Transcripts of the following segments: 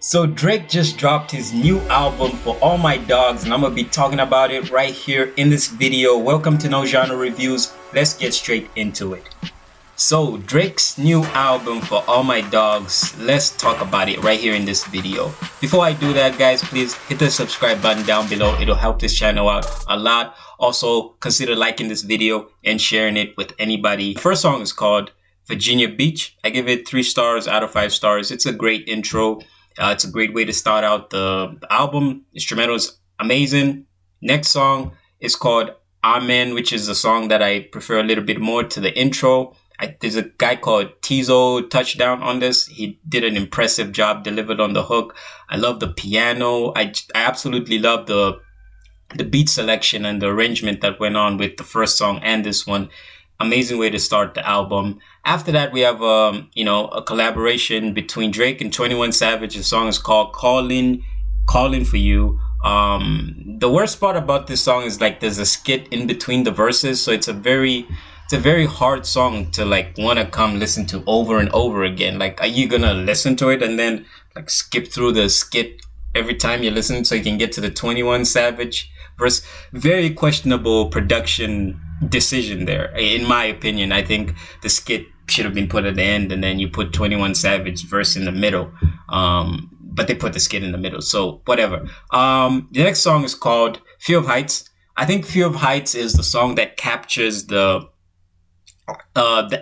So Drake just dropped his new album For All My Dogs, and I'm gonna be talking about it right here in this video. Welcome to No Genre Reviews. Let's get straight into it. So Drake's new album For All My Dogs, let's talk about it right here in this video. Before I do that, guys, please hit the subscribe button down below. It'll help this channel out a lot. Also, consider liking this video and sharing it with anybody. The first song is called Virginia Beach. I give it 3 stars out of 5 stars. It's a great intro. It's a great way to start out the album. Instrumental is amazing. Next song is called Amen, which is a song that I prefer a little bit more to the intro. There's a guy called Tizo Touchdown on this. He did an impressive job, delivered on the hook. I love the piano. I absolutely love the beat selection and the arrangement that went on with the first song and this one. Amazing way to start the album. After that, we have a collaboration between Drake and 21 Savage. The song is called Calling for You. The worst part about this song is like there's a skit in between the verses, so it's a very hard song to like want to come listen to over and over again. Like, are you gonna listen to it and then like skip through the skit every time you listen so you can get to the 21 Savage verse? Very questionable production decision there, in my opinion. I think the skit should have been put at the end and then you put 21 Savage verse in the middle. But they put the skit in the middle, so whatever. The next song is called Fear of Heights. I think Fear of Heights is the song that captures the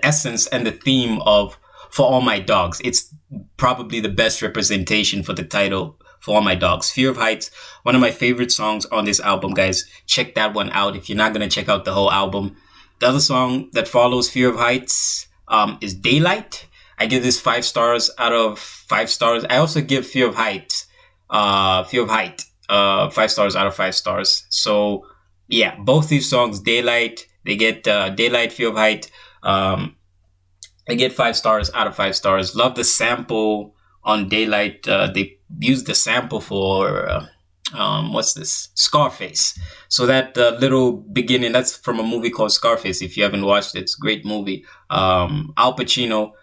essence and the theme of For All My Dogs. It's probably the best representation for the title, For All My Dogs. Fear of Heights, one of my favorite songs on this album, guys. Check that one out if you're not going to check out the whole album. The other song that follows Fear of Heights is Daylight. I give this 5 stars out of 5 stars. I also give Fear of Height 5 stars out of 5 stars. So yeah, both these songs, Daylight, they get Daylight, Fear of Height. I get 5 stars out of 5 stars. Love the sample on Daylight. They used the sample for what's this? Scarface. So that little beginning, that's from a movie called Scarface. If you haven't watched it, it's a great movie. Al Pacino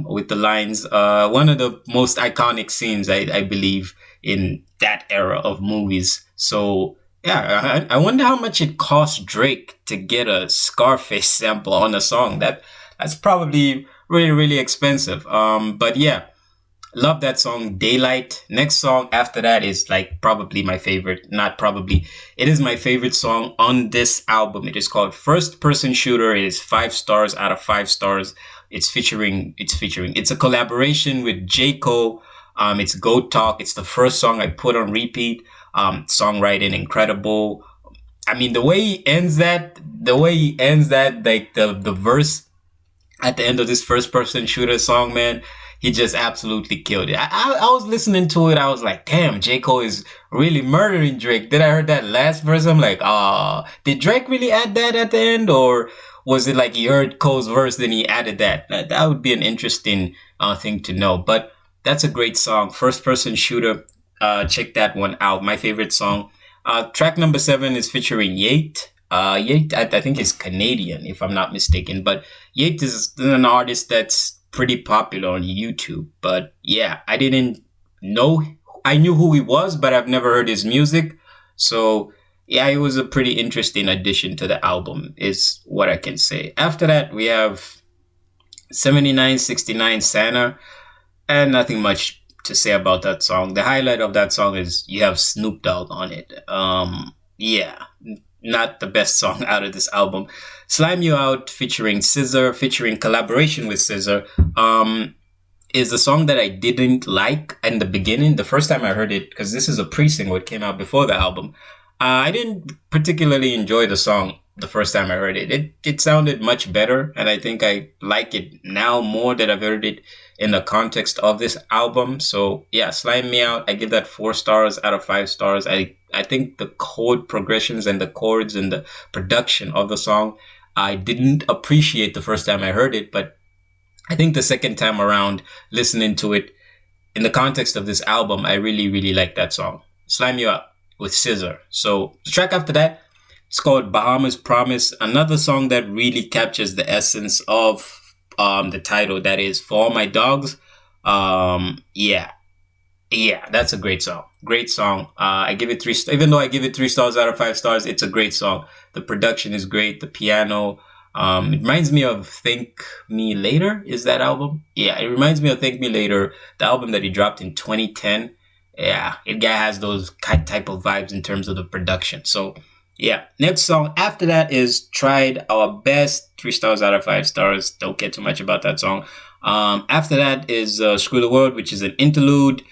with the lines. One of the most iconic scenes, I believe, in that era of movies. So yeah, I wonder how much it cost Drake to get a Scarface sample on a song. That's probably really, really expensive. But yeah, love that song, Daylight. Next song after that is like probably my favorite. Not probably. It is my favorite song on this album. It is called First Person Shooter. It is 5 stars out of 5 stars. It's a collaboration with J. Cole. It's Go Talk. It's the first song I put on repeat. Songwriting incredible. I mean, the way he ends that, like the verse at the end of this First Person Shooter song, man, he just absolutely killed it. I was listening to it. I was like, damn, J. Cole is really murdering Drake. Then I heard that last verse. I'm like, did Drake really add that at the end? Or was it like he heard Cole's verse, then he added that? That would be an interesting thing to know. But that's a great song. First Person Shooter. Check that one out. My favorite song. Track number 7 is featuring Yate. Yate, I think, is Canadian, if I'm not mistaken. But Yate is an artist that's pretty popular on YouTube. But yeah, I didn't know. I knew who he was, but I've never heard his music. So yeah, it was a pretty interesting addition to the album, is what I can say. After that, we have 7969 Santa, and nothing much to say about that song. The highlight of that song is you have Snoop Dogg on it. Yeah, not the best song out of this album. Slime You Out featuring Scissor, featuring collaboration with Scissor, is a song that I didn't like in the beginning. The first time I heard it, because this is a pre-single, it came out before the album. I didn't particularly enjoy the song the first time I heard it. It sounded much better, and I think I like it now more that I've heard it in the context of this album. So yeah, Slime Me Out, I give that 4 stars out of 5 stars. I think the chord progressions and the chords and the production of the song, I didn't appreciate the first time I heard it, but I think the second time around, listening to it in the context of this album, I really, really like that song. Slime You Out with Scissor. So the track after that, it's called Bahamas Promise, another song that really captures the essence of the title, that is For All My Dogs. Yeah, Yeah, that's a great song. Great song. I give it even though I give it 3 stars out of 5 stars, it's a great song. The production is great. The piano. It reminds me of Thank Me Later. Is that album? Yeah, it reminds me of Thank Me Later, the album that he dropped in 2010. Yeah, it guy has those type of vibes in terms of the production. So yeah, next song after that is Tried Our Best. 3 stars out of 5 stars. Don't care too much about that song. After that is Screw the World, which is an interlude.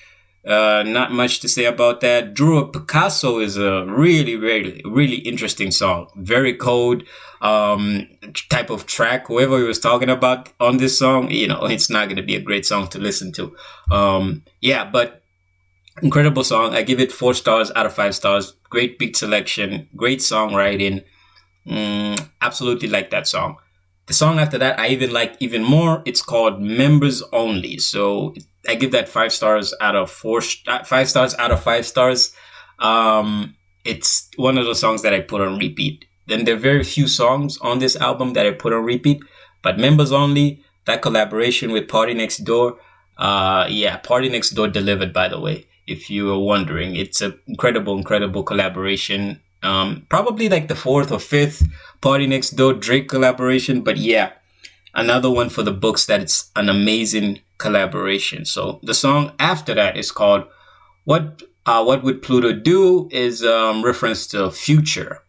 Not much to say about that. Drew Picasso is a really, really, really interesting song. Very cold type of track. Whoever he was talking about on this song, it's not going to be a great song to listen to. Yeah, but incredible song. I give it 4 stars out of 5 stars. Great beat selection, great songwriting. Absolutely like that song. The song after that I even like even more. It's called Members Only. So I give that 5 stars out of 5 stars out of 5 stars. It's one of those songs that I put on repeat. Then there are very few songs on this album that I put on repeat, but Members Only, that collaboration with Party Next Door, yeah, Party Next Door delivered, by the way, if you were wondering. It's an incredible, incredible collaboration. Probably like the fourth or fifth Party Next Door Drake collaboration, but yeah, another one for the books that it's an amazing collaboration. So the song after that is called What Would Pluto Do, is reference to Future.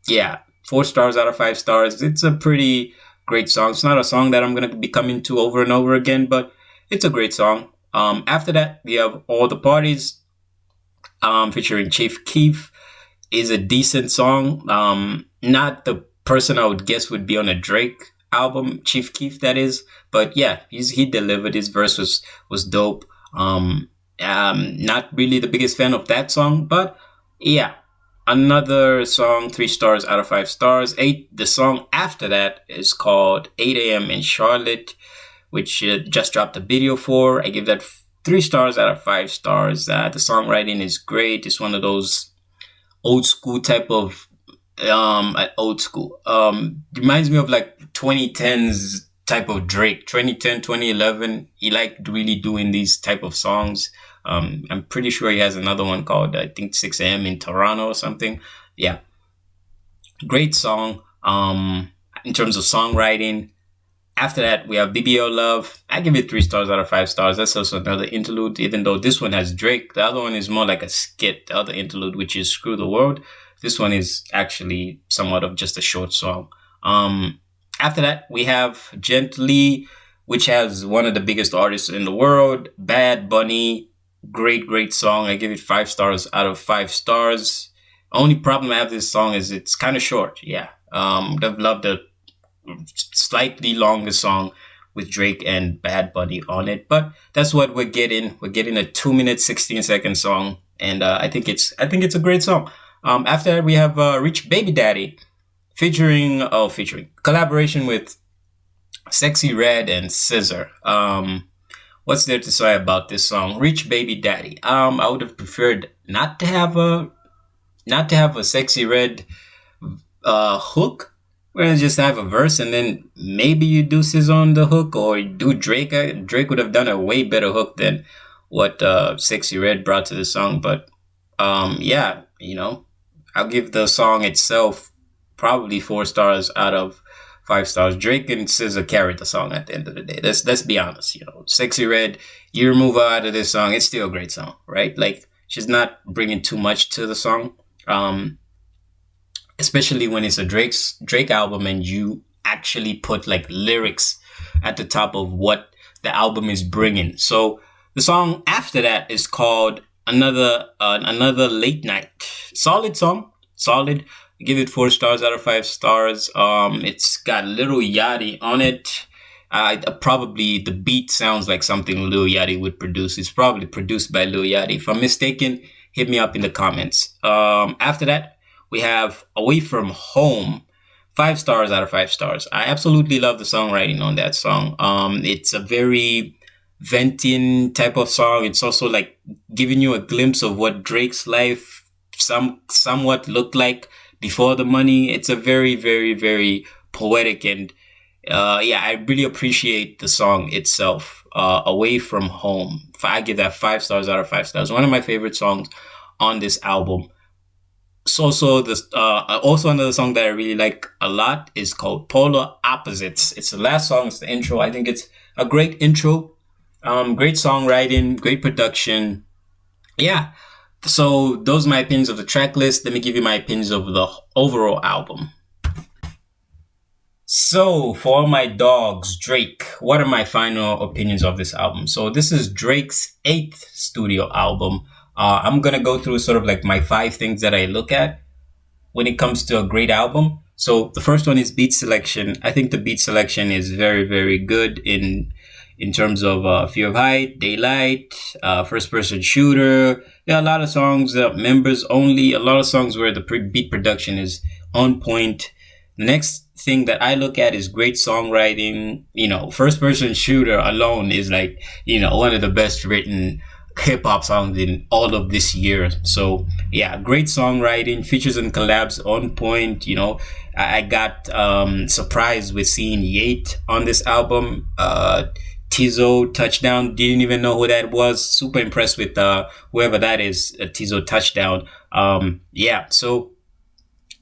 Yeah, 4 stars out of 5 stars. It's a pretty great song. It's not a song that I'm gonna be coming to over and over again, but it's a great song. After that, we have All the Parties, featuring Chief Keef. Is a decent song. Not the person I would guess would be on a Drake album, Chief Keef, that is. But yeah, he delivered. His verse was dope. Not really the biggest fan of that song, but yeah, another song, 3 stars out of 5 stars. The song after that is called 8 a.m. in Charlotte, which just dropped a video for. I give that 3 stars out of 5 stars. The songwriting is great. It's one of those old school type of old school. Reminds me of like 2010s type of Drake. 2010, 2011. He liked really doing these type of songs. I'm pretty sure he has another one called, I think, 6 a.m. in Toronto or something. Yeah. Great song. In terms of songwriting. After that, we have BBL Love. I give it 3 stars out of 5 stars. That's also another interlude, even though this one has Drake. The other one is more like a skit, the other interlude, which is Screw the World. This one is actually somewhat of just a short song. After that, we have Gently, which has one of the biggest artists in the world, Bad Bunny. Great, great song. I give it 5 stars out of 5 stars. Only problem I have with this song is it's kind of short. Yeah. I've loved the slightly longer song with Drake and Bad Bunny on it, but that's what we're getting. We're getting a 2 minute 16-second song, and I think it's a great song. After that, we have Rich Baby Daddy featuring collaboration with Sexy Red and Scissor. What's there to say about this song, Rich Baby Daddy? I would have preferred not to have a Sexy Red hook. We're gonna just have a verse, and then maybe you do SZA on the hook, or do Drake. Drake would have done a way better hook than what Sexy Red brought to the song. But yeah, I'll give the song itself probably 4 stars out of 5 stars. Drake and SZA carried the song at the end of the day. Let's be honest. Sexy Red, you remove her out of this song, it's still a great song, right? Like, she's not bringing too much to the song. Especially when it's a Drake album and you actually put like lyrics at the top of what the album is bringing. So the song after that is called Another Late Night. Solid song, solid. I give it 4 stars out of 5 stars. It's got Lil Yachty on it. Probably the beat sounds like something Lil Yachty would produce. It's probably produced by Lil Yachty. If I'm mistaken, hit me up in the comments. After that, we have Away From Home, 5 stars out of 5 stars. I absolutely love the songwriting on that song. It's a very venting type of song. It's also like giving you a glimpse of what Drake's life somewhat looked like before the money. It's a very, very, very poetic and Yeah, I really appreciate the song itself. Away from home, I give that 5 stars out of 5 stars. One of my favorite songs on this album. So this also another song that I really like a lot is called Polar Opposites. It's the last song. It's the intro. I think it's a great intro. Great songwriting, great production. Yeah. So those are my opinions of the track list. Let me give you my opinions of the overall album. So, for all my dogs, Drake, what are my final opinions of this album? So, this is Drake's eighth studio album. I'm gonna go through sort of like my five things that I look at when it comes to a great album. So the first one is beat selection. I think the beat selection is very, very good in terms of Fear of Height, Daylight, First Person Shooter. There are a lot of songs, members only, a lot of songs where the beat production is on point. The next thing that I look at is great songwriting. First Person Shooter alone is like, one of the best written hip hop songs in all of this year. So yeah, great songwriting, features and collabs on point. I got surprised with seeing Yate on this album. Tizo Touchdown, didn't even know who that was. Super impressed with whoever that is, Tizo Touchdown. Yeah, so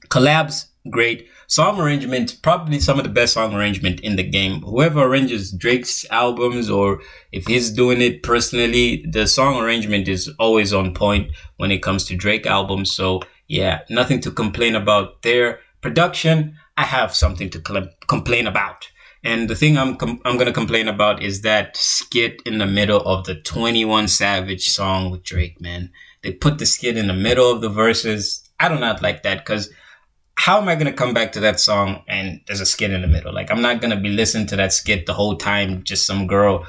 collabs, great. Song arrangement, probably some of the best song arrangement in the game. Whoever arranges Drake's albums, or if he's doing it personally, the song arrangement is always on point when it comes to Drake albums. So yeah, nothing to complain about there. Production, I have something to complain about. And the thing I'm going to complain about is that skit in the middle of the 21 Savage song with Drake, man. They put the skit in the middle of the verses. I do not like that, because how am I going to come back to that song and there's a skit in the middle? Like, I'm not going to be listening to that skit the whole time, just some girl,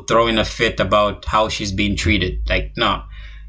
throwing a fit about how she's being treated. Like, no,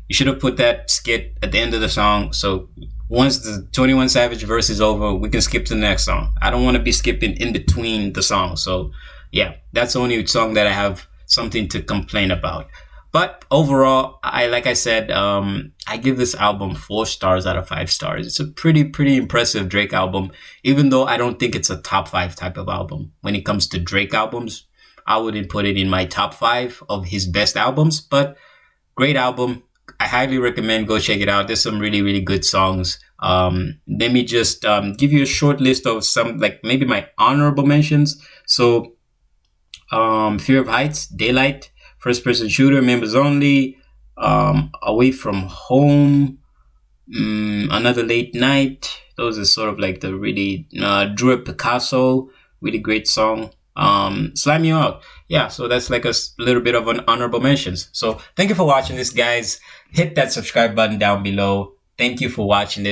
you should have put that skit at the end of the song. So once the 21 Savage verse is over, we can skip to the next song. I don't want to be skipping in between the songs. So yeah, that's the only song that I have something to complain about. But overall, like I said, I give this album 4 stars out of 5 stars. It's a pretty impressive Drake album, even though I don't think it's a top five type of album. When it comes to Drake albums, I wouldn't put it in my top five of his best albums, but great album. I highly recommend go check it out. There's some really good songs. Let me just give you a short list of some, like maybe my honorable mentions. So, Fear of Heights, Daylight, First Person Shooter, Members Only, Away from Home, Another Late Night. Those are sort of like the really Drew Picasso, really great song. Slime You Out. Yeah, so that's like a little bit of an honorable mentions. So thank you for watching this, guys. Hit that subscribe button down below. Thank you for watching this.